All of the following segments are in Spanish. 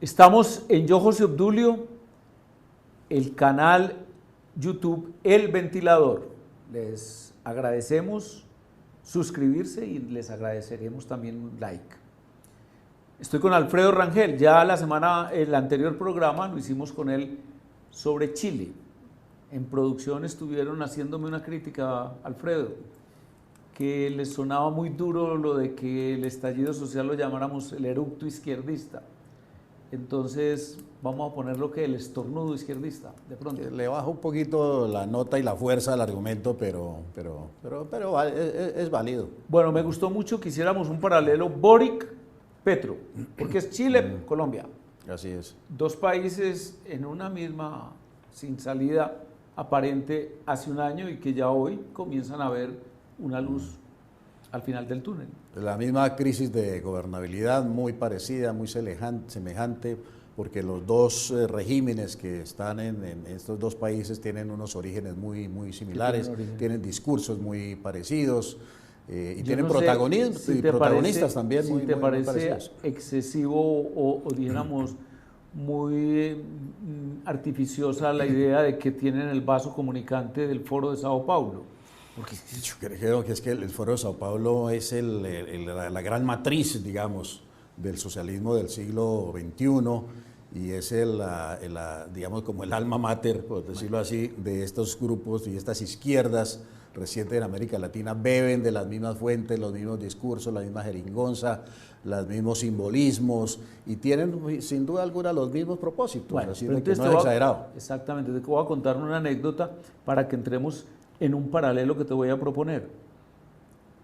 Estamos en Yo José Obdulio, el canal YouTube El Ventilador. Les agradecemos suscribirse y les agradeceremos también un like. Estoy con Alfredo Rangel. Ya el anterior programa lo hicimos con él sobre Chile. En producción estuvieron haciéndome una crítica, Alfredo, que les sonaba muy duro lo de que el estallido social lo llamáramos el eructo izquierdista. Entonces vamos a poner lo que el estornudo izquierdista, de pronto. Le bajo un poquito la nota y la fuerza al argumento, pero es válido. Bueno, me gustó mucho que hiciéramos un paralelo Boric-Petro, porque es Chile-Colombia. Así es. Dos países en una misma, sin salida aparente hace un año y que ya hoy comienzan a ver una luz al final del túnel. La misma crisis de gobernabilidad, muy parecida, muy semejante, porque los dos regímenes que están en estos dos países tienen unos orígenes muy similares, tienen discursos muy parecidos y tienen protagonistas, si protagonistas también si muy te muy parece parecidos. excesivo o dijéramos muy artificiosa la idea de que tienen el vaso comunicante del Foro de Sao Paulo. Porque yo creo que es que el Foro de Sao Paulo es la gran matriz, digamos, del socialismo del siglo XXI y es digamos, como el alma mater, por decirlo así, de estos grupos y estas izquierdas recientes en América Latina. Beben de las mismas fuentes, los mismos discursos, la misma jeringonza, los mismos simbolismos y tienen sin duda alguna los mismos propósitos, Bueno, así de que no es exagerado. Exactamente, te voy a contar una anécdota para que entremos en un paralelo que te voy a proponer.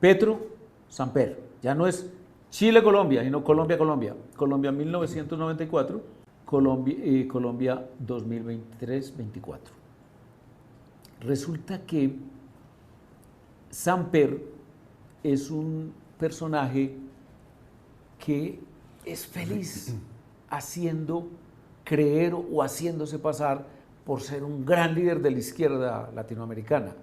Petro, Samper, ya no es Chile-Colombia, sino Colombia-Colombia. Colombia 1994, Colombia 2023-24. Resulta que Samper es un personaje que es feliz haciendo creer o haciéndose pasar por ser un gran líder de la izquierda latinoamericana.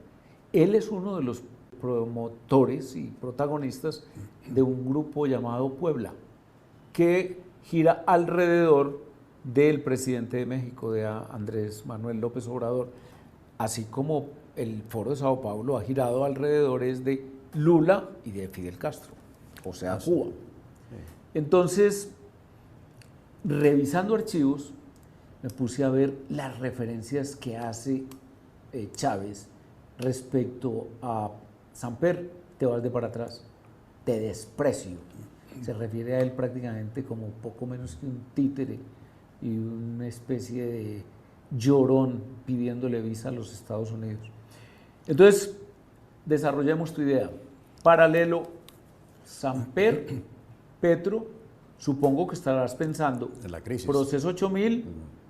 Él es uno de los promotores y protagonistas de un grupo llamado Puebla, que gira alrededor del presidente de México, de Andrés Manuel López Obrador, así como el Foro de Sao Paulo ha girado alrededor de Lula y de Fidel Castro, o sea, Cuba. Entonces, revisando archivos, me puse a ver las referencias que hace Chávez respecto a Samper. Te vas de para atrás, te desprecio. Se refiere a él prácticamente como poco menos que un títere y una especie de llorón pidiéndole visa a los Estados Unidos. Entonces, desarrollemos tu idea. Paralelo, Samper, Petro, supongo que estarás pensando En la crisis. proceso 8000,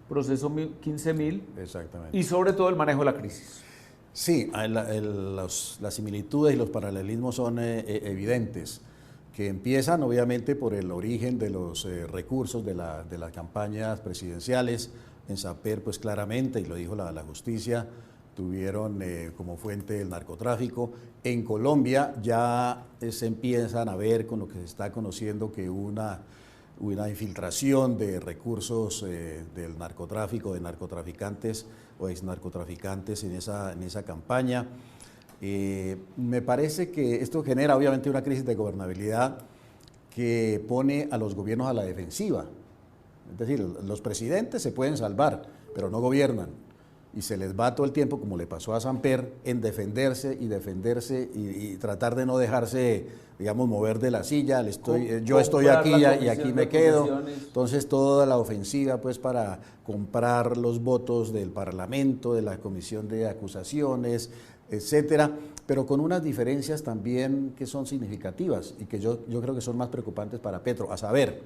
proceso 15000 Exactamente. y sobre todo el manejo de la crisis. Sí, las similitudes y los paralelismos son evidentes, que empiezan obviamente por el origen de los recursos de las campañas presidenciales. En Samper, pues claramente, y lo dijo la justicia, tuvieron como fuente el narcotráfico. En Colombia ya se empiezan a ver con lo que se está conociendo que una infiltración de recursos del narcotráfico, de narcotraficantes o exnarcotraficantes en esa campaña. Me parece que esto genera obviamente una crisis de gobernabilidad que pone a los gobiernos a la defensiva. Es decir, los presidentes se pueden salvar, pero no gobiernan. Y se les va todo el tiempo, como le pasó a Samper, en defenderse y tratar de no dejarse, digamos, mover de la silla. Yo estoy aquí y aquí me quedo. Entonces toda la ofensiva pues para comprar los votos del Parlamento, de la Comisión de Acusaciones, etcétera, pero con unas diferencias también que son significativas y que yo creo que son más preocupantes para Petro. A saber,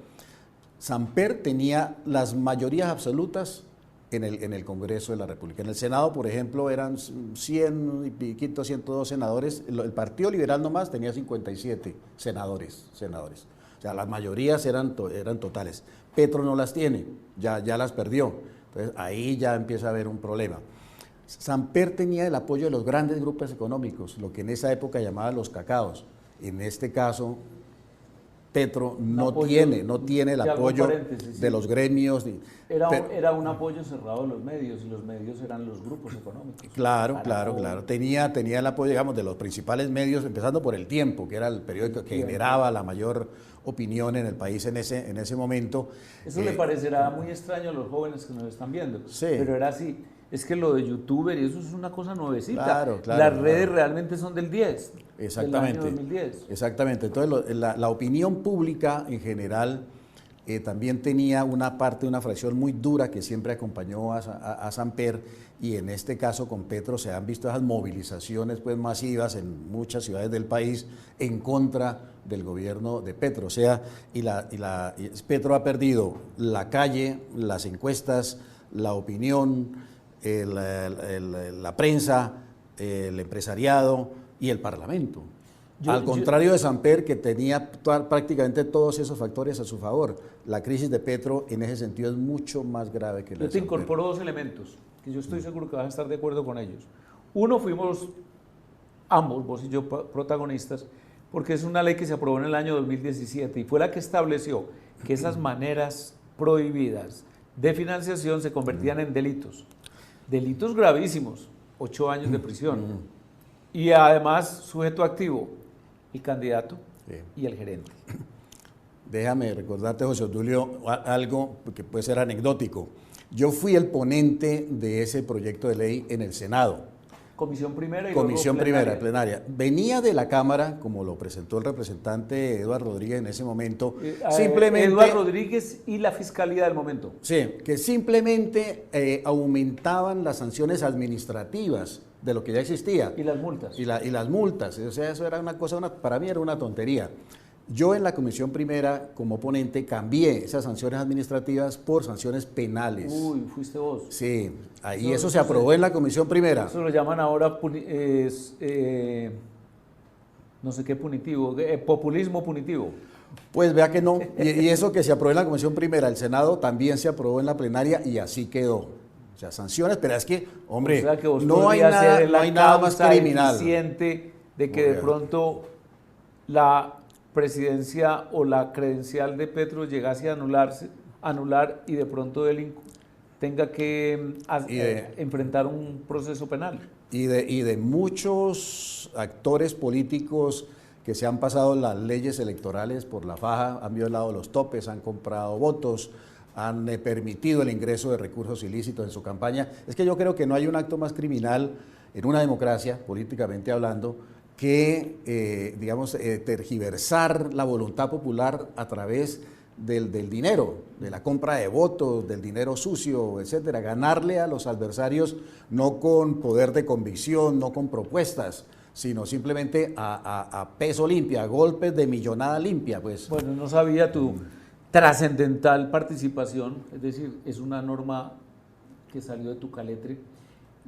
Samper tenía las mayorías absolutas en el Congreso de la República. En el Senado, por ejemplo, eran 100 y piquito, 102 senadores. El Partido Liberal nomás tenía 57 senadores. O sea, las mayorías eran totales. Petro no las tiene, ya las perdió. Entonces, ahí ya empieza a haber un problema. Samper tenía el apoyo de los grandes grupos económicos, lo que en esa época llamaban los cacaos. En este caso, Petro no apoyo, tiene el que hago apoyo paréntesis, de sí. los gremios. Era un apoyo cerrado de los medios, y los medios eran los grupos económicos. Claro. Tenía el apoyo, digamos, de los principales medios, empezando por El Tiempo, que era el periódico que generaba la mayor opinión en el país en ese momento. Eso le parecerá muy extraño a los jóvenes que nos están viendo, Sí. pero era así. Es que lo de youtuber y eso es una cosa nuevecita. Claro, Las redes realmente son del 10, Exactamente. del año 2010. Exactamente. Entonces, la opinión pública en general también tenía una fracción muy dura que siempre acompañó a Samper, y en este caso con Petro se han visto esas movilizaciones pues masivas en muchas ciudades del país en contra del gobierno de Petro. O sea, y Petro ha perdido la calle, las encuestas, la opinión, la prensa, el empresariado y el Parlamento. Al contrario de Samper, que tenía prácticamente todos esos factores a su favor. La crisis de Petro en ese sentido es mucho más grave que la de Yo te Samper. incorporo dos elementos que yo estoy seguro que vas a estar de acuerdo con ellos. Uno, fuimos ambos, vos y yo, protagonistas, porque es una ley que se aprobó en el año 2017 y fue la que estableció que esas maneras prohibidas de financiación se convertían en delitos. Delitos gravísimos, 8 años de prisión. Y además, sujeto activo, el candidato y el gerente. Déjame recordarte, José Obdulio, algo que puede ser anecdótico. Yo fui el ponente de ese proyecto de ley en el Senado. Comisión primera y Comisión luego primera, plenaria. Venía de la Cámara, como lo presentó el representante Eduardo Rodríguez en ese momento, simplemente... Eduardo Rodríguez y la Fiscalía del momento. Sí, que simplemente aumentaban las sanciones administrativas de lo que ya existía. Y las multas. Y las multas. O sea, eso era una cosa, para mí era una tontería. Yo en la Comisión Primera, como ponente, cambié esas sanciones administrativas por sanciones penales. Uy, fuiste vos. Sí, ahí eso se aprobó en la Comisión Primera. Eso lo llaman ahora, no sé qué punitivo, populismo punitivo. Pues vea que no, y eso que se aprobó en la Comisión Primera, el Senado también se aprobó en la plenaria y así quedó. O sea, sanciones, pero es que, hombre, o sea, que vos no hay nada más criminal. Eficiente de que de pronto la presidencia o la credencial de Petro llegase a anular y de pronto él tenga que enfrentar un proceso penal. Y de muchos actores políticos que se han pasado las leyes electorales por la faja, han violado los topes, han comprado votos, han permitido el ingreso de recursos ilícitos en su campaña. Es que yo creo que no hay un acto más criminal en una democracia, políticamente hablando, que, tergiversar la voluntad popular a través del dinero, de la compra de votos, del dinero sucio, etcétera. Ganarle a los adversarios no con poder de convicción, no con propuestas, sino simplemente a peso limpio, a golpes de millonada limpia. Pues. Bueno, no sabía tu trascendental participación, es decir, es una norma que salió de tu caletre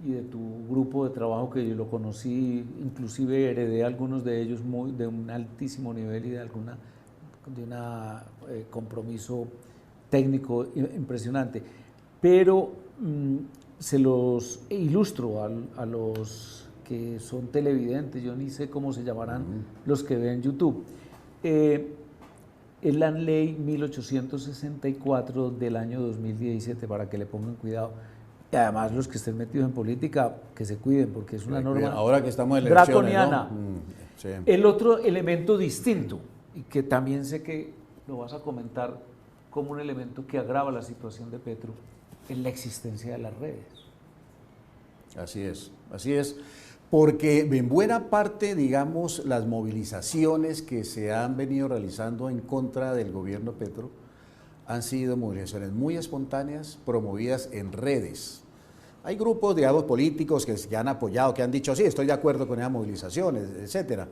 y de tu grupo de trabajo, que yo lo conocí, inclusive heredé algunos de ellos de un altísimo nivel y de un compromiso técnico impresionante. Pero se los ilustro a los que son televidentes, yo ni sé cómo se llamarán los que ven YouTube. Es la ley 1864 del año 2017, para que le pongan cuidado. Y además los que estén metidos en política, que se cuiden, porque es una norma ahora que estamos en elecciones, draconiana. ¿no? Sí. El otro elemento distinto, y que también sé que lo vas a comentar como un elemento que agrava la situación de Petro, es la existencia de las redes. Así es, porque en buena parte, digamos, las movilizaciones que se han venido realizando en contra del gobierno Petro han sido movilizaciones muy espontáneas, promovidas en redes. Hay grupos, digamos, políticos que han apoyado, que han dicho, sí, estoy de acuerdo con esas movilizaciones, etcétera,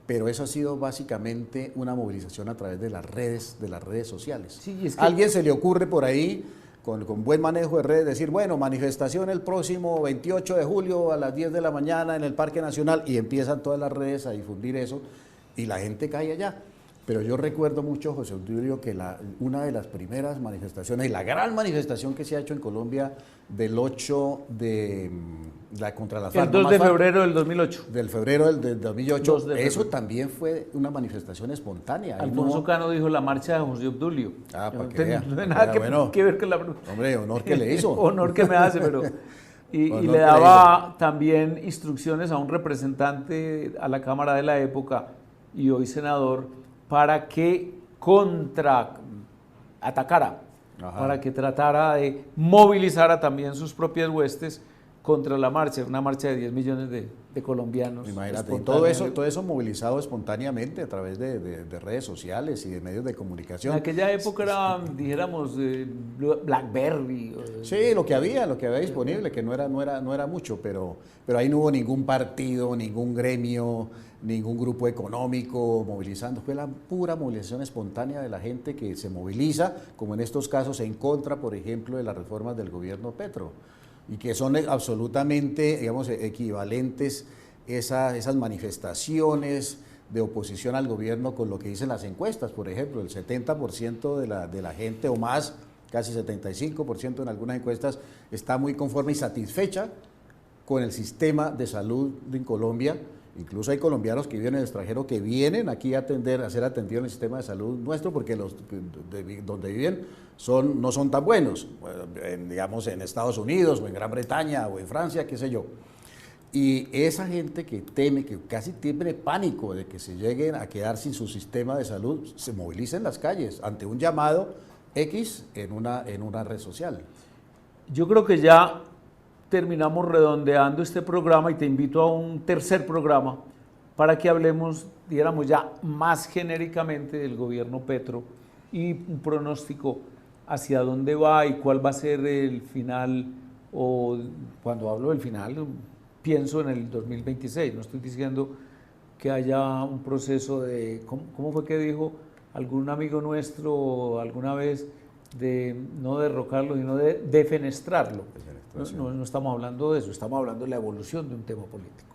pero eso ha sido básicamente una movilización a través de las redes sociales. Sí, es que... ¿A alguien se le ocurre por ahí, con buen manejo de redes, decir, bueno, manifestación el próximo 28 de julio a las 10 de la mañana en el Parque Nacional, y empiezan todas las redes a difundir eso y la gente cae allá? Pero yo recuerdo mucho, José Obdulio, que una de las primeras manifestaciones, y la gran manifestación que se ha hecho en Colombia del 8 de contra las FARC. El 2 de febrero del 2008. Del febrero del 2008, eso febrero. También fue una manifestación espontánea. Alfonso Cano dijo la marcha de José Obdulio. Ah, para no que vea. No tiene nada que ver con la... Hombre, honor que le hizo. Honor que me hace, pero... Y le daba también instrucciones a un representante a la Cámara de la época y hoy senador para que atacara, para que tratara de movilizar también sus propias huestes contra la marcha, una marcha de 10 millones de colombianos. Imagínate, y todo eso movilizado espontáneamente a través de redes sociales y de medios de comunicación. En aquella época era, dijéramos, BlackBerry. Sí, lo que había disponible, que no era mucho, pero ahí no hubo ningún partido, ningún gremio, ningún grupo económico movilizando. Fue la pura movilización espontánea de la gente que se moviliza, como en estos casos, en contra, por ejemplo, de las reformas del gobierno Petro, y que son absolutamente, digamos, equivalentes esas manifestaciones de oposición al gobierno con lo que dicen las encuestas. Por ejemplo, el 70% de la gente o más, casi 75% en algunas encuestas, está muy conforme y satisfecha con el sistema de salud en Colombia. Incluso hay colombianos que viven en el extranjero que vienen aquí a ser atendidos en el sistema de salud nuestro porque donde viven no son tan buenos, digamos en Estados Unidos o en Gran Bretaña o en Francia, qué sé yo. Y esa gente que teme, que casi tiene pánico de que se lleguen a quedar sin su sistema de salud, se moviliza en las calles ante un llamado X en una red social. Yo creo que ya terminamos redondeando este programa y te invito a un tercer programa para que hablemos, diéramos ya más genéricamente del gobierno Petro y un pronóstico hacia dónde va y cuál va a ser el final, o cuando hablo del final pienso en el 2026, no estoy diciendo que haya un proceso de, ¿cómo fue que dijo algún amigo nuestro alguna vez? De no derrocarlo, sino de defenestrarlo. No estamos hablando de eso, estamos hablando de la evolución de un tema político.